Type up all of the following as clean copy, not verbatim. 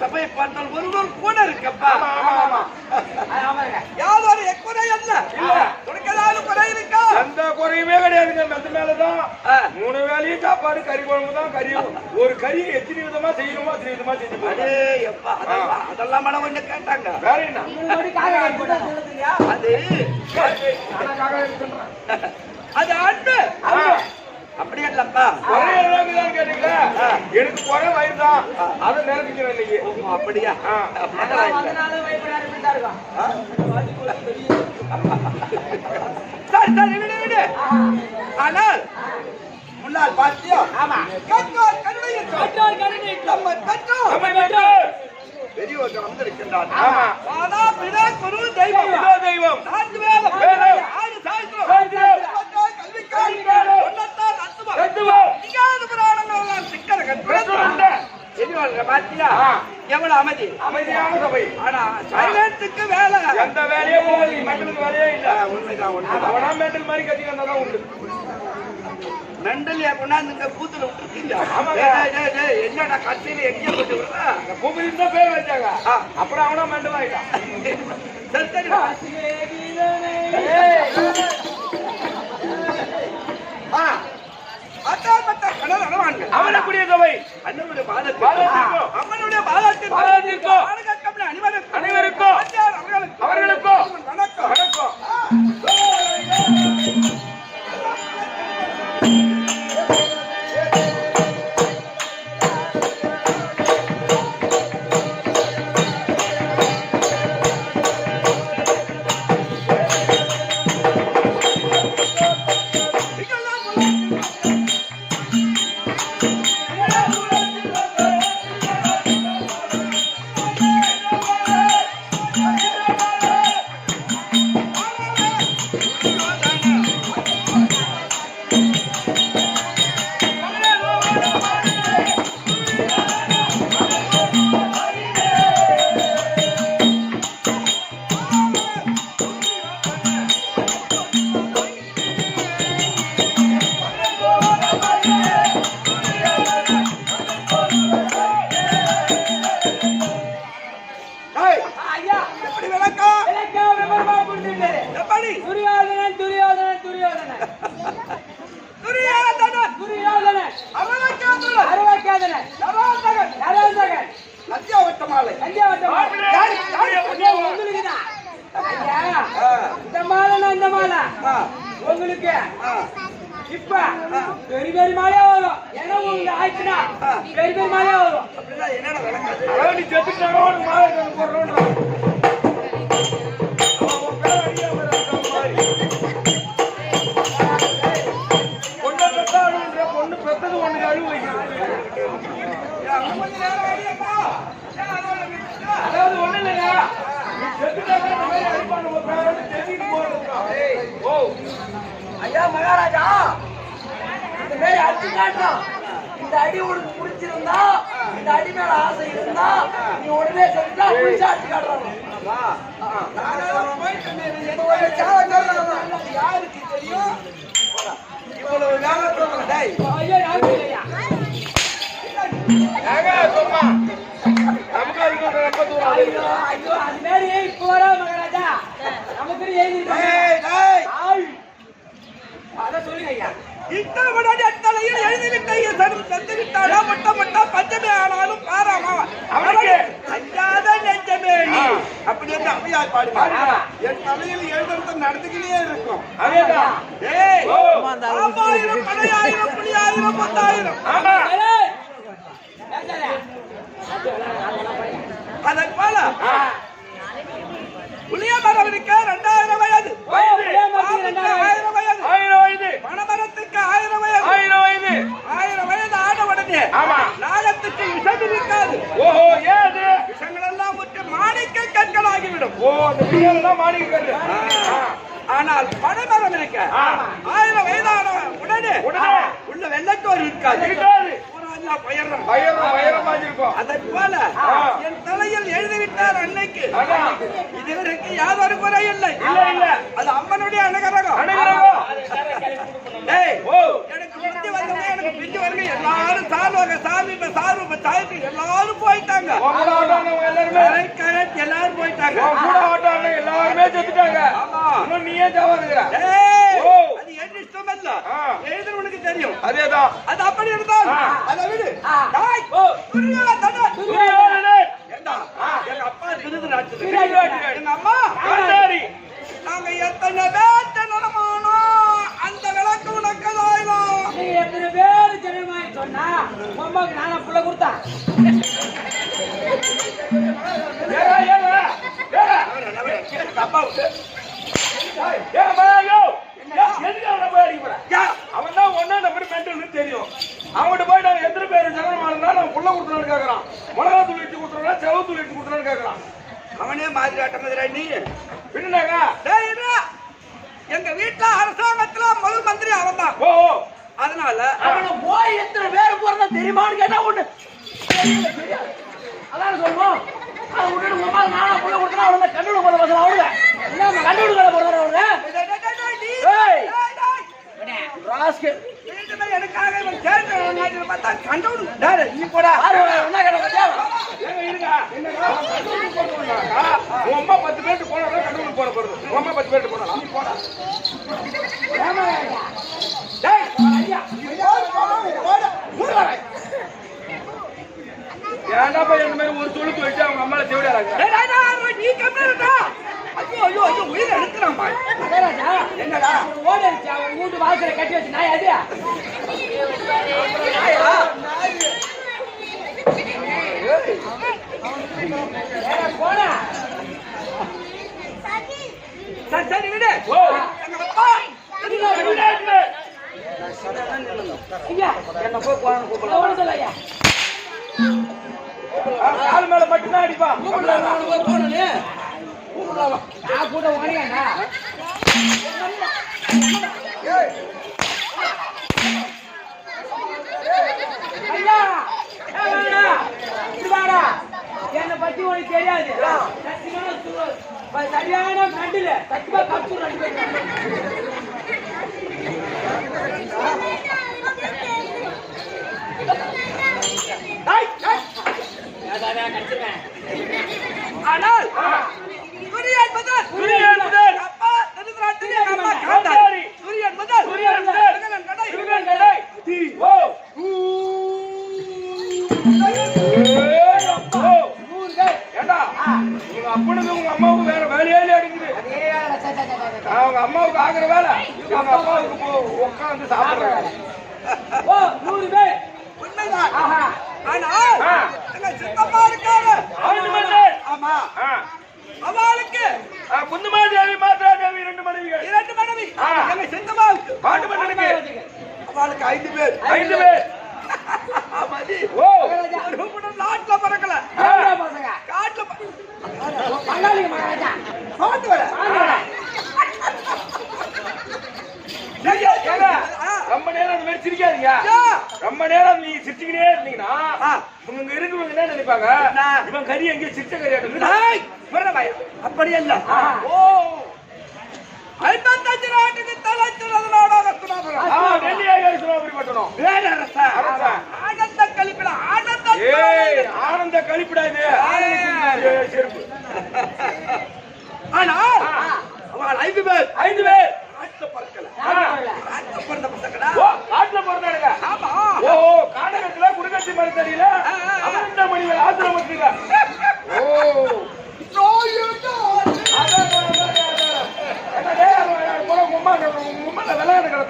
சபையை பார்த்தால் செய்யணுமா செய்யணுமா செஞ்சு அதே எப்பா அதெல்லாம் மேடம் கொஞ்சம் கேட்டாங்க. வேற என்ன அது அது அன்பு அப்படி இல்லப்பா. ஒரே அளவுக்குதான் கேட்டீங்களா? எனக்கு குறை வயசுதான், அதை நிரப்பிக்கிறேன் இன்னைக்கு. அப்படியா? சரி சரி விடு விடு. ஆனால் முன்னால் பார்த்தியோ? கற்றோர் கருணை நம்ம கற்றோர் பெரியவர்கள் வந்திருக்கின்றார். மாதா பிதா குரு தெய்வம் தெய்வம் 4 வேதம் 6 சாஸ்திரம் எவ்வளவு அமைதி அமைதியான சபை. ஆனா சைலன்ஸுக்கு வேலை எந்த வேலையே போகுது, மெண்டலுக்கு வேலையே இல்ல. உண்மைதான் அவனா மெண்டல் மாதிரி கத்திக்கிறதா உண்டு. மெண்டல் கொண்டாந்து கூத்துல விட்டுருக்கீங்க. என்னடா கட்சியில எங்க போட்டு பூமியில பேர் வச்சாங்க, அப்புறம் அவனா மெண்டல் ஆயிட்டான். அவனுடைய சபை அவனுடைய பாதத்திற்கும் அனைவருக்கும் அவர்களுக்கும் வணக்கம் வணக்கம். உங்களுக்கு இப்ப பெரிய பெரிய மழையா வரும். ஏன்னா உங்களுக்கு ஆயிடுச்சுன்னா பெரிய பெரிய மழையா வரும். என்னடா பொண்ணு பெத்தது ஒண்ணு அழுவு வைக்கிறது. அதாவது ஒண்ணு இல்லையா, ஐயா மகாராஜா, இந்த மாதிரி அடிச்சு காட்டுறான். இந்த அடி உனக்கு பிடிச்சிருந்தா, இந்த அடி மேல ஆசை இருந்தா நீ உடனே செஞ்சா பிடிச்சா அடிச்சு காட்டுறாங்க. யாருக்கு தெரியும் இவ்வளவு ஐயோ அது மாதிரி இப்ப வர மகாராஜா நமக்கு அதான் சொல்லுங்க ஐயா. இத்தனையில் எழுதிவிட்டாலும் பஞ்சமே ஆனாலும் பாராமா அவனுக்கு அஞ்சாத நெஞ்சமே அப்படி என்று அவையார் பாடுவார். என் தலையில் எழுதுறது நடந்துக்கிட்டே இருக்கும். ஆமாயிரம் படையாயிரம் புலியாயிரம் 10,000 அதன் போல புளிய மரம் இருக்க 2000 வயது, 1000 வயது, பனமரத்துக்கு 1000 வயது, 1000 வயது ஆன உடனே நாகத்துக்கு விஷம் இருக்காது. ஓஹோ, ஏது விஷங்கள் எல்லாம் முற்று மாணிக்க கற்களாகிவிடும். ஓ, அந்த விஷயம் மாணிக்க கற்கள். ஆனால் பனைமரம் இருக்க 1000 வயதான உடனே உள்ள வெள்ளத்தோர் இருக்காது. அதன் போல என் தலையில் எழுதிவிட்டார் அன்னைக்கு. இதுவரைக்கும் யாதொரு குறை இல்லை. அது அம்மனுடைய அனுகிரகம். எனக்கு பிஞ்சு வந்தது, எனக்கு பிஞ்சு வருங்க. எல்லாரும் சார்வாங்க, சார்வ சாய்க்கு எல்லாரும் போயிட்டாங்க. எல்லாரும் போயிட்டாங்க. எல்லாருமே செத்துட்டாங்க. நீயே ஜாவாதுங்கிற. அது என் இஷ்டம். இல்ல எழுதுறவனுக்கு தெரியும். அதேதான். அது அப்படி இருந்தால் அதை விடு. டேய், துரியோதனன். ஏண்டா, எங்க அப்பா திருதராஷ்டிரன். துரியோதனன். எங்க அம்மா காந்தாரி. நாங்க எத்தனை பேர்த்த நடமானோம், அந்த விளக்கு உனக்கு தாயிலும். நீ எத்தனை பேர் ஜனமாய் சொன்னா அம்மாவுக்கு நானா புள்ள கொடுத்தா ஏறா, ஏறா, ஏறா. எங்க அப்பாவுக்கு ஏன் பாயோ? எதுக்கு அவனை போய் அடிக்க போற? அவன் தான் ஒன்னா நம்பர் மென்டல்னு தெரியும். அவன்கிட்ட போய் நான் எத்தனை பேர் ஜனமானா நான் புள்ள கொடுத்துறான்னு கேட்கறான். மிளகா தூள் இட்டு கொடுத்துறா, செவ தூள் இட்டு கொடுத்துறான்னு கேட்கறான். அவனே மாதிரி ஆட்டமதுரா நீ. பின்னாங்க டேய் இருடா. எங்க வீட்டுல அரசாங்கத்துல முதல் மந்திரி அவன் தான். ஓ அதனால அவனை போய் எத்தனை பேர் போறதா தெரியுமான்னு கேட்டா ஒண்ணு தெரியாது. அதான் சொல்லுவோம். அதை விட்டுட்டு உங்க அம்மா நானா புள்ள கொடுத்தா அவனை கண்டுபிடி போற பசங்க அவங்கள என்ன கண்டுபிடிக்கிற போறாரு அவங்கள ஏய். ராஸ்கல் வீட்டுல எனக்காக இவன் கேட்டு பார்த்தா கண்டவுடு. டேய் நீ போடா. என்ன கேட்ட பத்தியா ஏங்க இருங்க. உன் அம்மா 10 பேருக்கு போனா கண்டுபிடி போற போறது. உன் அம்மா 10 பேருக்கு போனா நீ போடா. டேய் ஐயா ஏன்டா போய் இந்த மாதிரி ஒரு தொழுக்கு வச்சு அவங்க அம்மால தேவையாங்க. டேய் டேய் டேய் நீ கம்மிடா. ஐயோ ஐயோ ஐயோ உயிரை எடுக்கறான் பாய். ராஜா என்னடா ஓடிச்சு அவன் வீட்டு வாசல்ல கட்டி வச்சு நாய் அது நாயா போனா சரி சரி விடு. ஓ எங்க அப்பா ஐயா என்ன போய் போறான்னு கூப்பிடலாம். அவன சொல்ல ஐயா கால் மேல மட்டும்தான் அடிப்பான். கூப்பிடலாம் போய் போனே கூப்பிடலாம் நான் கூட ஓடியாண்டா ஐயா இதுவாடா என்ன பத்தி உனக்கு தெரியாது சரியான கண்டில சத்தியமா கப்பு ஆனால் சூரியன் முதல் அப்பா திருதராஷ்டிரன் எங்க அம்மா காந்தாரி. சூரியன் முதல் திருகலன் கடை தீ ஓ ஏண்டா உங்க அப்பனுக்கு உங்க அம்மாவுக்கு வேற வேலையே அடிக்குது. அவங்க அம்மாவுக்கு ஆகுற வேலை அவங்க அப்பாவுக்கு உட்காந்து சாப்பிடுறாங்க. ஓ 100 பேர் உண்மைதான். ஆஹா ஆனால் எங்க சித்தப்பா இருக்காரு. ஆமா அவளுக்கு குந்துமாதேவி மாத்ராதேவி 2 மனைவிகள். 2 மனைவி. எங்க சித்தப்பாவுக்கு பாட்டு பண்ணனுக்கு அவளுக்கு 5 பேர். 5 பேர். மதி ஓ நாட்டுல பறக்கல பசங்க காட்டுல பங்காளி மகாராஜா பாட்டு வர ரொம்ப நேரம் அந்த மாதிரி சிரிக்காதீங்க. ரொம்ப நேரம் நீ சிரிச்சுக்கிட்டே இருந்தீங்கன்னா இவங்க இருக்கிறவங்க என்ன நினைப்பாங்க? இவன் கறி எங்கேயும் சிரிச்ச கறி அப்படி அல்ல. ஓ 55 நாட்டுக்கு தலைச்சிறது நாடாக பட்டணும். ஆனந்த கழிப்பிட ஆனந்த கழிப்பிடா இது செருப்பு. ஆனால் அவள் 5 பேர். 5 பேர் காட்டுல பறக்கல. யாரும் காட்டுல பிறந்த பசங்கடா. ஓ காட்டுல பிறந்தானுங்க. ஆமா ஓ காடகத்துல குடுக்கத்தி மரத்தடியில அமர்ந்த மணிகள் ஆசிரமத்துல. ஓ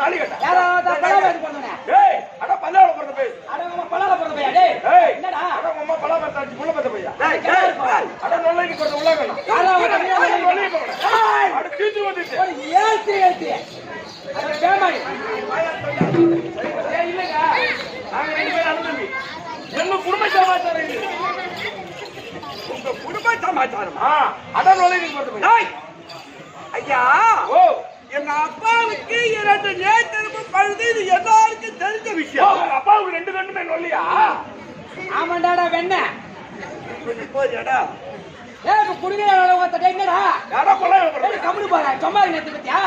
தாலி கட்ட யாராவது பலாவது பண்ணனே ஏய் அட பல்லால பிறந்த போய் அட நம்ம பலால போறது பையா டேய் ஏய் என்னடா அட உம்மா பலா பத்தாச்சு புள்ள பத்த பையா டேய் டேய் அட நொல்லைக்கு போறது உள்ளாங்கண்ணா அட தீத்து வந்துச்சு ஒரு ஏத்தி அட பேமாய் ஏய் இல்லங்க நாங்க 2 பேரும் அனுமதி என்ன குடும்ப சமாச்சாரம் இது உங்க குடும்ப சமாச்சாரம். அட நொல்லைக்கு போறது பையா டேய் ஐயா ஓ எங்க அப்பாவுக்கு 2 நேத்திருப்பு பழுது. இது எல்லாருக்கும் தெரிஞ்ச விஷயம். அப்பாவுக்கு 2 கண்ணுமே நொல்லியா? ஆமாண்டாடா வெண்ண போறியாடா? ஏய் இப்ப குடுங்கடா ஒருத்த என்னடா யாரோ கொலை ஏய் பண்றாங்க. கம்முனு போடா சும்மா நேத்து பத்தியா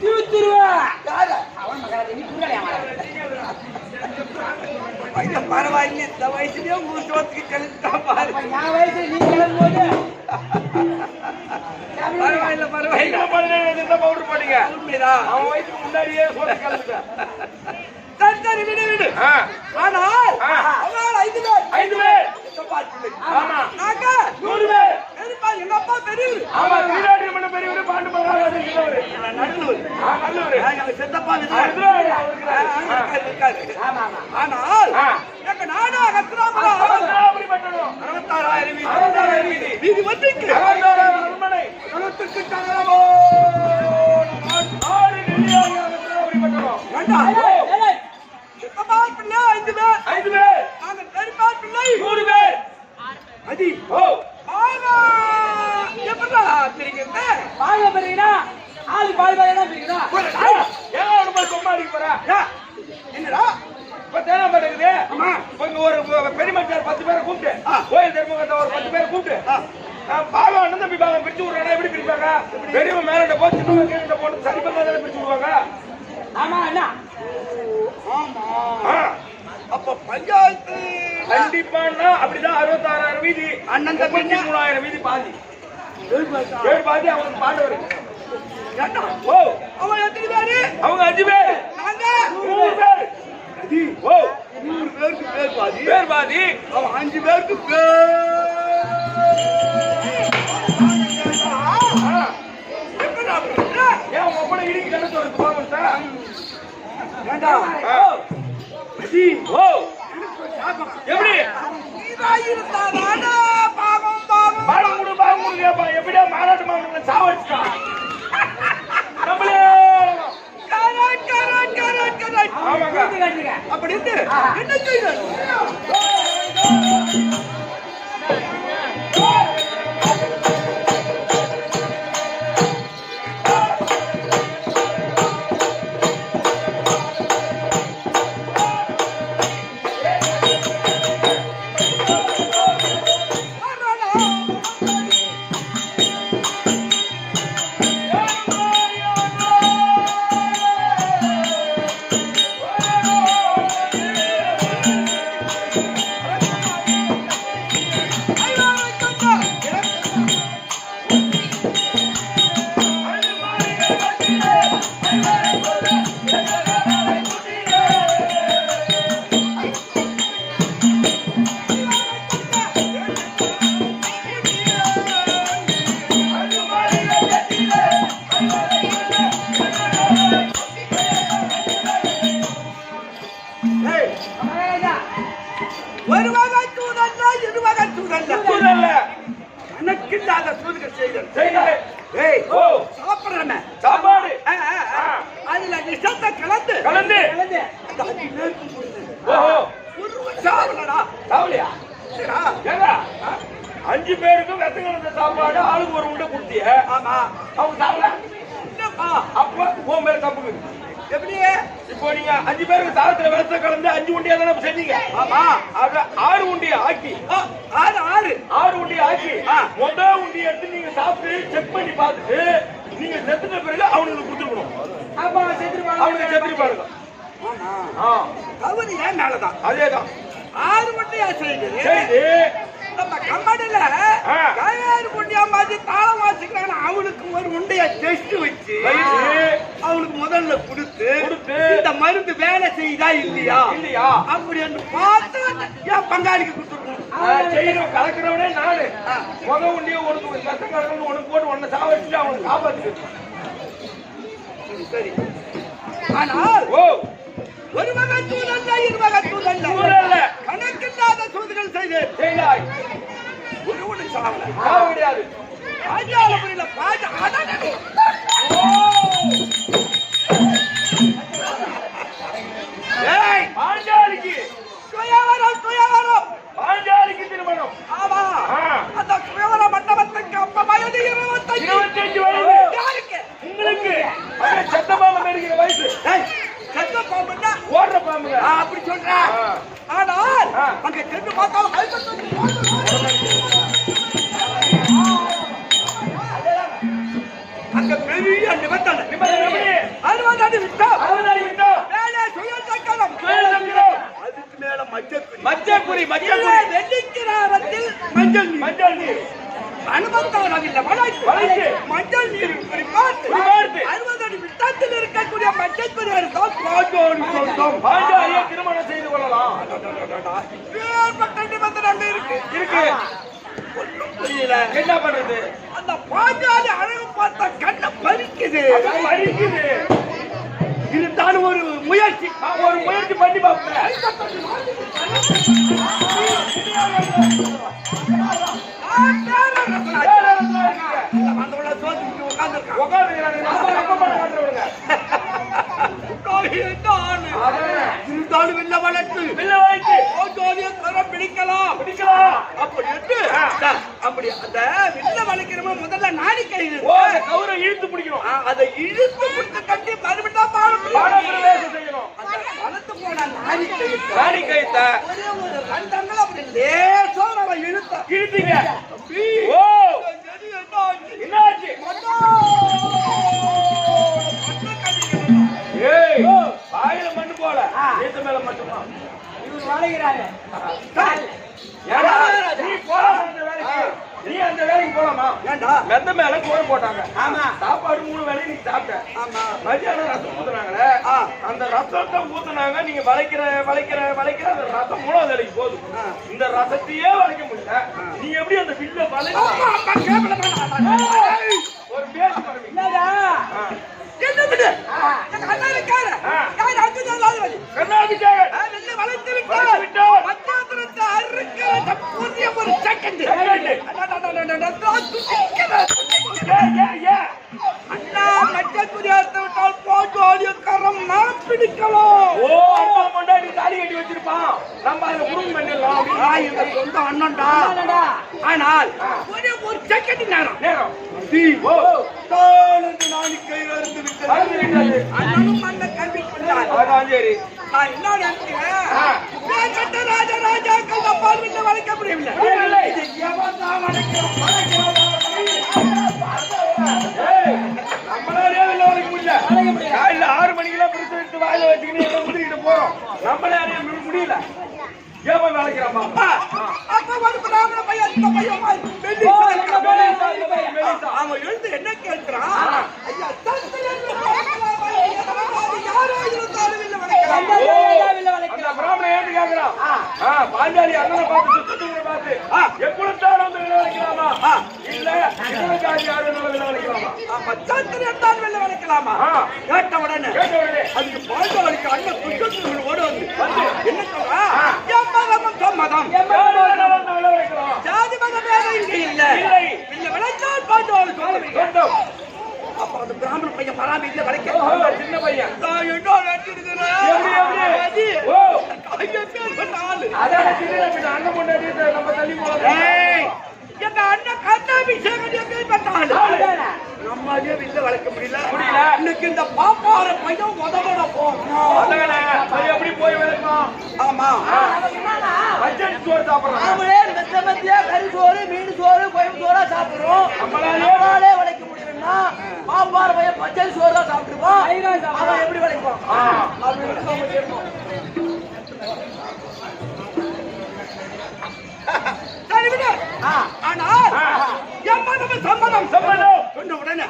தூத்துருவா யாரா? அவன் மகராஜ் நீ குடுங்கடா பையன் பரவாயில்லை. இந்த வயசுலயே உங்க சோத்துக்கு கழிச்சுட்டான் பாரு. என் வயசுல நீ கிளம்பும்போது பரவாயில்ல பரவாயில்ல. 17 பவுடர் போட்டீங்க. உண்மைதான். அவன் வயசுக்கு முன்னாடியே சோறு கலந்துட்டேன். சரி விடு. ஆனால் அவனால் 5 பேர். 5 பேர். சித்தப்பா பிள்ளை. ஆமா. நாங்க 100 பேர். பெரியப்பா எங்க அப்பா பெரியவர். ஆமா, நீராடி மன்ன பெரியவர், பாண்டு மகாராஜா சின்னவர். நடுவர். நல்லவர். நாங்க சித்தப்பா இருக்காரு. ஆனால் எங்க நாடு அகத்திராமரம் 66,000 வீதி வந்துக்கு 66,000 அரண்மனை. 68 கனவோ ஆறு நெல்லியாடி அகத்திராமரம். சித்தப்பா பிள்ளை 5 பேர். 5 பேர். நாங்க பெரியப்பா பிள்ளை 100 பேர். அதி. ஓ, ஆமா எப்படா தெரியுங்க? பாருங்க பாருங்கடா ஆளு பாதி பாதி தான் பிரிக்குதா ஏன் ஒரு மாதிரி சும்மா அடிக்க போற? என்னடா இப்ப தேனா பண்ணுது. ஆமா. இப்ப இங்க ஒரு பெரியமச்சார் 10 பேரை கூப்பிட்டு, கோயில் தர்மகத்தை ஒரு 10 பேரை கூப்பிட்டு, பாகம் அண்ணன் தம்பி பாகம் பிரிச்சு விடுறாங்க. எப்படி பிரிப்பாங்க? பெரியவன் மேல போட்டு சின்னவன் கீழே போட்டு சரி பண்ணாத பிரிச்சு விடுவாங்க. ஆமா அண்ணா ஆமா. அப்ப பஞ்சாயத்து கண்டிப்பான்னா அப்படிதான் 66,000 வீதி, அண்ணன் தம்பி 33,000 வீதி பாதி. 7 பாதி அவனுக்கு பாண்டவர். ஓ, அவன் எத்தனை பேரு? அவங்க 5 பேர். நாங்க 100 பேர். ஓ, 100 பேருக்கு பேர் பாதி. பேர் பாதி. அவன் 5 பேருக்கு பேர். எப்படா பிரச்சனை? ஏன் உங்க அப்பனை இடிக்கு கணக்கு ஒரு பாவம் சார்? வேண்டாம். அதி. ஓ, எப்படி நீராயிருந்தாதான பாவம் பாவம். பாடம் கொடு கேப்பா. எப்படியா மாநாட்டு மாவட்டங்களை சாவடிச்சான் நம்மளே. கரெக்ட். ஆமாங்க. அப்படி இருந்து என்ன செய்யணும்? ஒரு வகை தூதல்ல, இரு வகை தூதல்ல. கணக்கில்லாத சூதுகள் செய்தல். ஏய், ஓ, சாப்பிடுறமே சாப்பாடு அதுல விஷத்தை கலந்து கலந்து. அந்த 5 பேருக்கு கொடுத்து. ஓஹோ, ஒருவன் சாப்பிடலடா. சாவலியா? சரிடா? ஏங்க 5 பேருக்கும் வெத்த கலந்த சாப்பாடு ஆளுக்கு ஒரு உண்டை கொடுத்திய. ஆமா. அவங்க சாப்பிட என்னப்பா? அப்ப உன் மேல தப்புங்க. எப்படி? இப்போ நீங்க 5 பேருக்கு சாதத்துல வெத்த கலந்து 5 உண்டியா தானே செஞ்சீங்க. ஆமா. அத 6 உண்டியா ஆக்கி, 6 உண்டியா ஆக்கி, முதல் உண்டியை எடுத்து நீங்க சாப்பிட்டு செக் பண்ணி பார்த்துட்டு நீங்க செத்துட்ட பிறகு அவனுக்கு கொடுத்துருக்கணும். அப்ப செத்துருவாங்க. அவனுக்கு செத்துருப்பாருங்க. ஆமா. தவறு ஏன் மேலதான். அதேதான் 6 மட்டியா செய்து நம்ம கம்பெனில கையாறு குண்டியா மாதிரி தாளம் வாசிக்கிறாங்க. அவனுக்கு ஒரு உண்டைய டெஸ்ட் வச்சு அவனுக்கு முதல்ல கொடுத்து இந்த மருந்து வேலை செய்தா இல்லையா அப்படி என்று பார்த்து என் பங்காளிக்கு கொடுத்துருக்கணும். செய்யணும் கலக்கிறவனே நானு. முத உண்டிய உனக்கு கஷ்டக்காரன் உனக்கு போட்டு உன்னை சாவடிச்சுட்டு அவனுக்கு காப்பாத்து. சரி. ஆனால் ஓ, ஒரு வகை தூதல்ல, இரு வகை தூதல்ல. கணக்கில்லாத சூதுகள் செய்தாய். ஒருவனை சாவல. சாவ முடியாது. ராஜாலபுரியில பாஜ அடடே. ஏய், பாஞ்சாலிக்கு சுயவரம். பாஞ்சாலிக்கு திருமணம். ஆமா. அந்த சுயவர மண்டபத்துக்கு அப்ப வயது 25 வயது. யாருக்கு? உங்களுக்கு. அவன் செத்த பாம்பு இருக்கிற வயசு. செத்த பாம்புன்னா ஓடுற பாம்புங்க. அப்படி சொல்ற. ஆனால் அங்க சென்று பார்த்தாலும் அங்க பெரிய நிபந்தனை. நிபந்தனை 60 அடி விட்டோம். 60 அடி விட்டோம். மேலே சுயல் சக்கரம். அதுக்கு மேல மஞ்சள் மஞ்சள் குறி. வெள்ளிக்கிராரத்தில் மஞ்சள் நீர். மஞ்சள் நீர். அனுபவத்தாரவில்லை வளைத்து மஞ்சள் நீரில் குறிப்பார்த்து 60 அடி விட்டத்தில் இருக்கக்கூடிய மஞ்சள் பெரியார் தான் பாண்டோடு சொந்தம். பாஞ்சாலியை திருமணம் செய்து கொள்ளலாம். நிபந்தனை இருக்கு ஒன்றும் புரியல. என்ன பண்றது? அந்த பாஞ்சாலி அழகு பார்த்தா கண்ணை பறிக்குது. இருந்தாலும் ஒரு முயற்சி பண்ணி பார்ப்பேன். இருந்தாலும் வில்ல வளர்த்து பிடிக்கலாம் அப்படி அப்படி அந்த வில்ல வளைக்கிறவங்க முதல்ல நாடி கைது கௌரை இழுத்து பிடிக்கணும். அதை இழுத்து பிடித்து கட்டி மறுபடியும் பாடப்பிரவேசம் செய்யணும். வளர்த்து போன நாடி ராணி கைத்த ஒரே ஒரு கண்டங்கள் அப்படி லேசா நம்ம இழுத்தீங்க. ஓ என்னாச்சு? ஏய் வாயில மண்ணு போல ஏத்த மேல மட்டுமா இவர் வளைகிறாரு. நீ அந்த வேலைக்கு போலாமா? ஏண்டா மெத்த மேல கோர போட்டாங்க. ஆமா. சாப்பாடு 3 வேளையும் நீ சாப்பிட்ட. ஆமா. மதியானம் ரசம் ஊத்துனாங்களே, அந்த ரசத்தை ஊத்துனாங்க. நீங்க வளைக்கிற அந்த ரசம் 3வது வேலைக்கு போகுது. இந்த ரசத்தையே வளைக்க முடியல. நீ எப்படி அந்த வில்ல வளைக்க? ஒரு பேச்சு பண்ணுவீங்க. என்னடா? என்ன விடு? அண்ணா இருக்காரு. யார் அர்ஜுனாலாதவதி? கர்நாடகாவே வெல்ல வளைத்து விட்டார். மத்தியானத்துல அறுக்கிற புதிய ஒரு செகண்ட். அண்ணா மச்சக்குரியாத்த விட்டால் போட்டு கரம் நான் பிடிக்கலாம். ஓ அண்ணா முன்னாடி தாலி கட்டி வச்சிருப்பான். நம்ம அதுல குடும்பம் பண்ணிடலாம். இந்த சொந்த அண்ணன்டா. ஆனால் ஒரே ஒரு செகண்ட் நேரம் ஓ தானந்து நாளை கையில இருந்து விட்டது. அண்ணனும் அந்த கல்வி கொண்டார். அதான் சரி. நான் என்ன நினைக்கிறேன், ராஜாக்கள் அப்பால் விட்டு வளைக்க முடியவில்லை. நம்மளாலே வெளில வளைக்க முடியல. காலையில 6 மணிக்கெல்லாம் பிடிச்சு விட்டு வாயில வச்சுக்கிட்டு எல்லாம் ஊத்திக்கிட்டு போறோம். நம்மளாலே முடியல. ஏன் போய் வளைக்கிறாமா? அப்ப ஒரு பிராமண பையன் இந்த பையன் அவன் எழுந்து என்ன கேட்கிறான், ஐயா யாரோ இருந்தாலும் இல்லை அந்த பிராமணன் ஏன்னு கேட்கிறான். பாஞ்சாலி அண்ணனை பார்த்து சுத்தத்துவனை பார்த்து எப்பொழுதுதான் வந்து விலை வளைக்கலாமா? இல்ல ஜாதி யாரும் விலை வளைக்கலாமா? மச்சாத்திரம் வெள்ள வளைக்கலாமா? கேட்ட உடனே அதுக்கு பாஞ்சாலிக்கு அண்ணன் சுத்தத்துவன் ஓட வந்து என்ன சொல்றா, சம்மதம் விலை வளைக்கலாம். ஜாதி மதம் வேற இங்கே இல்லை. இல்ல விளைச்சால் பாஞ்சாலி சொல்லுவீங்க. அப்ப அந்த பிராமண பையன் பராமரி இல்ல வளைக்க சின்ன பையன் நான் என்ன நினைச்சிருக்கிறேன். அண்ணன் முன்னாடி நம்ம தள்ளி போல எங்க அண்ணன் கண்ணாபிஷேகம் நம்மளே வில்ல வளைக்க முடியல. இன்னைக்கு இந்த பாப்பார பையன் உதவட போகணும். எப்படி போய் வளைக்கலாம்? ஆமா பட்ஜெட் சோறு சாப்பிடுறோம். நாமளே மெத்தமத்தியா கறி சோறு மீன் சோறு கோயம் சோறா சாப்பிடுறோம். நம்மளாலே வளைக்க முடியலன்னா பாப்பார பையன் பச்சை சோறு தான் சாப்பிட்டுருவோம். அவன் எப்படி வளைப்பான்? ஆனால் சம்மதம் சொன்ன உடனே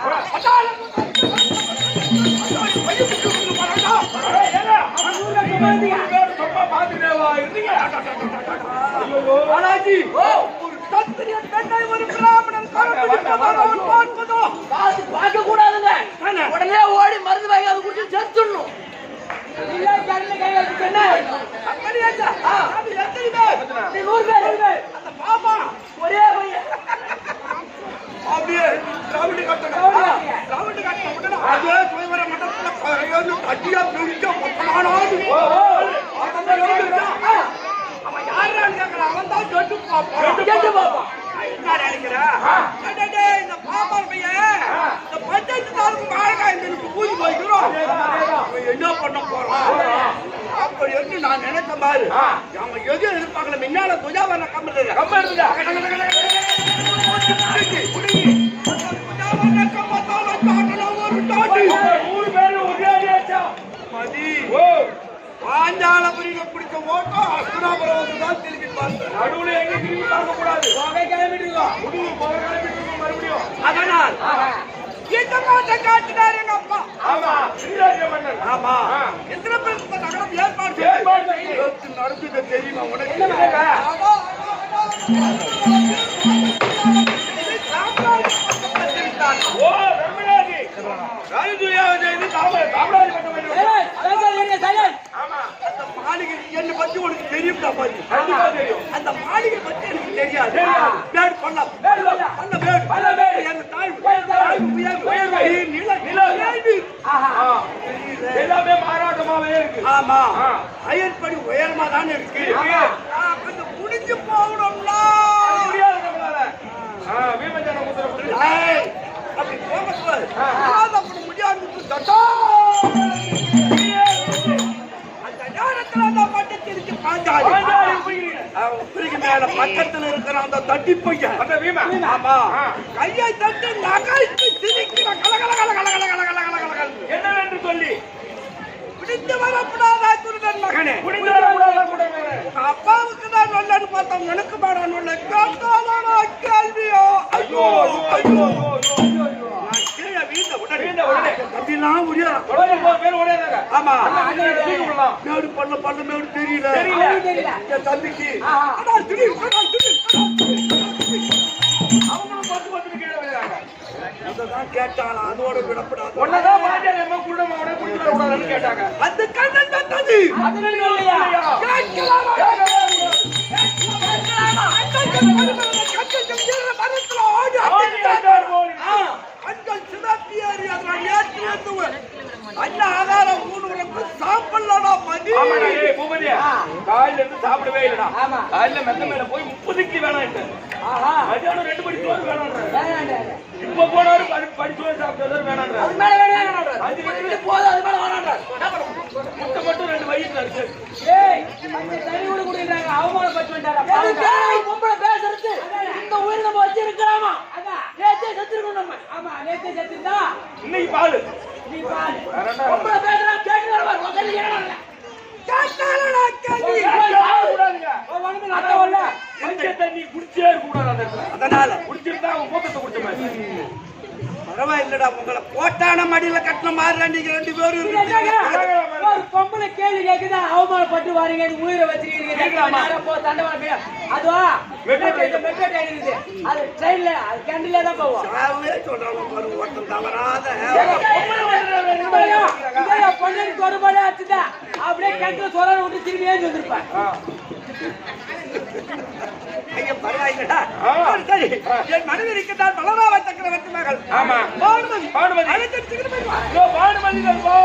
ஒரு பிராமணன் பார்க்க கூடாதுங்க. உடனே ஓடி மருந்து வாங்கி அதை குடிச்சு செத்துடணும். ஒரே பையன் அப்படியே ரவுண்டு கட்டணும். ரவுண்டு கட்ட உடனே அதே சுயவர மண்டலத்துல கட்டியா பிடிக்க மொத்தமானாது. அவன் யாரான்னு கேட்கறான். அவன் தான் கெட்டு பாப்பான். என்ன நினைக்கிறா, இந்த பாப்பார் பையன் இந்த பஞ்சாயத்து தாலுக்கு மாழகாய்க்கு பூஜை போய்க்கிறோம். என்ன பண்ண போறான் அப்படி என்று நான் நினைச்ச மாதிரி நம்ம எது எதிர்பார்க்கல. முன்னால துஜாவரண கம்பெனி பாஞ்சாலபுரியில பிடிச்ச ஓட்டம் அஸ்தினாபுரம் தான் திரும்பி பார்த்தேன். நடுவுல எங்க திரும்பி பார்க்க கூடாது. கிளம்பிட்டு முடிவு போக கிளம்பி ஆனால் இந்த மாட்டை காட்டினார் எங்க அப்பா. ஆமா ஸ்ரீராஜ மன்னன். ஆமா ஆ. இந்திரபிரஸ்த நகரம் ஏற்பாடு ஏற்பாடு செய்து. நடந்தது தெரியுமா உனக்கு? என்னங்க? ஓ ரமணாஜி ராஜதுயாவை செய்து தாமராஜ் பட்டம் வேண்டும். ஆமா அந்த மாளிகை என்னை பத்தி உனக்கு தெரியும்டா பாரு. கண்டிப்பா தெரியும். அந்த மாளிகை பத்தி எனக்கு தெரியாது. தெரியாது. பேர் பண்ணலாம். பல்ல பேர். எங்க தாய் உயர்வு. நில. எல்லாமே மாறாட்டமாவே இருக்கு. ஆமா ஆ. அயற்படி உயரமா தானே இருக்கு. இருக்கு. கொஞ்சம் முடிஞ்சு போகணும்னா முடியாது நம்மளால. வீமஜன முத்திரை போட்டு. ஏய், அப்படி போகக்கூடாது. ஆ. அப்படி முடியாது. தட்டா. அந்த நேரத்துல அந்த பட்டத்திற்கு பாஞ்சாலி. பாஞ்சாலி போகிறீங்க. உப்பிரிக்கு மேல பக்கத்துல இருக்கிற அந்த தட்டி பையன். அந்த வீம. ஆமா ஆ. கையை தட்டி நகைத்து சிரிக்கிற கலகல என்னவென்று சொல்லி பிடித்து வரப்படாதா குருடன் மகனே. குடிந்து வரக்கூடாதா கூடவே. உங்க அப்பாவுக்கு தான் நல்லன்னு பார்த்தோம். எனக்கு மாடான் உள்ள கேட்டாலா கேள்வியோ. ஐயோ ஐயோ ஐயோ. நான் கீழே வீழ்ந்த வீழ்ந்த உடனே. உடனே தட்டிலாம் உரியா. தொடர்ந்து போற பேர் ஓடியாதாங்க. ஆமா தூக்கி விடலாம். மேடு பள்ள மேடு தெரியல. தெரியல. என் தம்பிக்கு அடா திடீர் அவங்களும் பத்து கீழே விழுறாங்க. அததான் கேட்டாளா அதோட விடப்படாது. ஒன்னதான் பாண்டியன் எம்ம குடும்பம் அவனே குடிச்சு வரக்கூடாதுன்னு கேட்டாங்க. அந்த கண்ணன் தந்தது கேட்கலாமா? அஞ்சல் சிறப்பியாரி அதனால் ஏற்றி வந்தவர் அண்ணா ஆதாரம் ஊனுறப்பு சாப்பிடலடா மதி. ஆமாடா, ஏய் பூபதியா, காலையில இருந்து சாப்பிடவே இல்லடா. காலையில மெத்த மேல போய் 30க்கு வேணாம். மதியானம் 2 மணி சோறு வேணாம்ன்ற. இப்ப போனாரு படிச்சோறு சாப்பிட்டது வேணாம்ன்ற. முட்டை மட்டும் 2 வயிற்றுல இருக்கு. இன்னைக்கு பாலு தண்ணி குடிச்சே கூடாது. அதனால குடிச்சிருந்தா அவன் மூத்தத்தை குடிச்ச மாதிரி. பரவாயில்லடா உங்களை கோட்டான மடியில கட்டின மாதிரி நீங்க 2 பேரும் ஒரு பொம்பளை கேள்வி கேக்குதா அவமானப்பட்டு வாரீங்க உயிரை வச்சிருக்கீங்க தண்டவாளம் அதுவா மெட்ரோ ட்ரெயின் இருக்குது அது ட்ரெயின்ல அது கேண்டில தான் போவோம் சொல்றாங்க பாருங்க ஒருத்தன் தவறாத பொண்ணு தொடர்பாடு ஆச்சுதா அப்படியே கேண்டில சொல்ல விட்டு திரும்பி ஏறி வந்திருப்பேன். ஐயா பரவாயில்லடா. சரி என் மனைவிக்கு தான் பலராம சக்கரவர்த்தி மகள். ஆமா பானுமதி. பானுமதி. அழைத்து திரும்பி வா. இதோ பானுமதிகள் போ.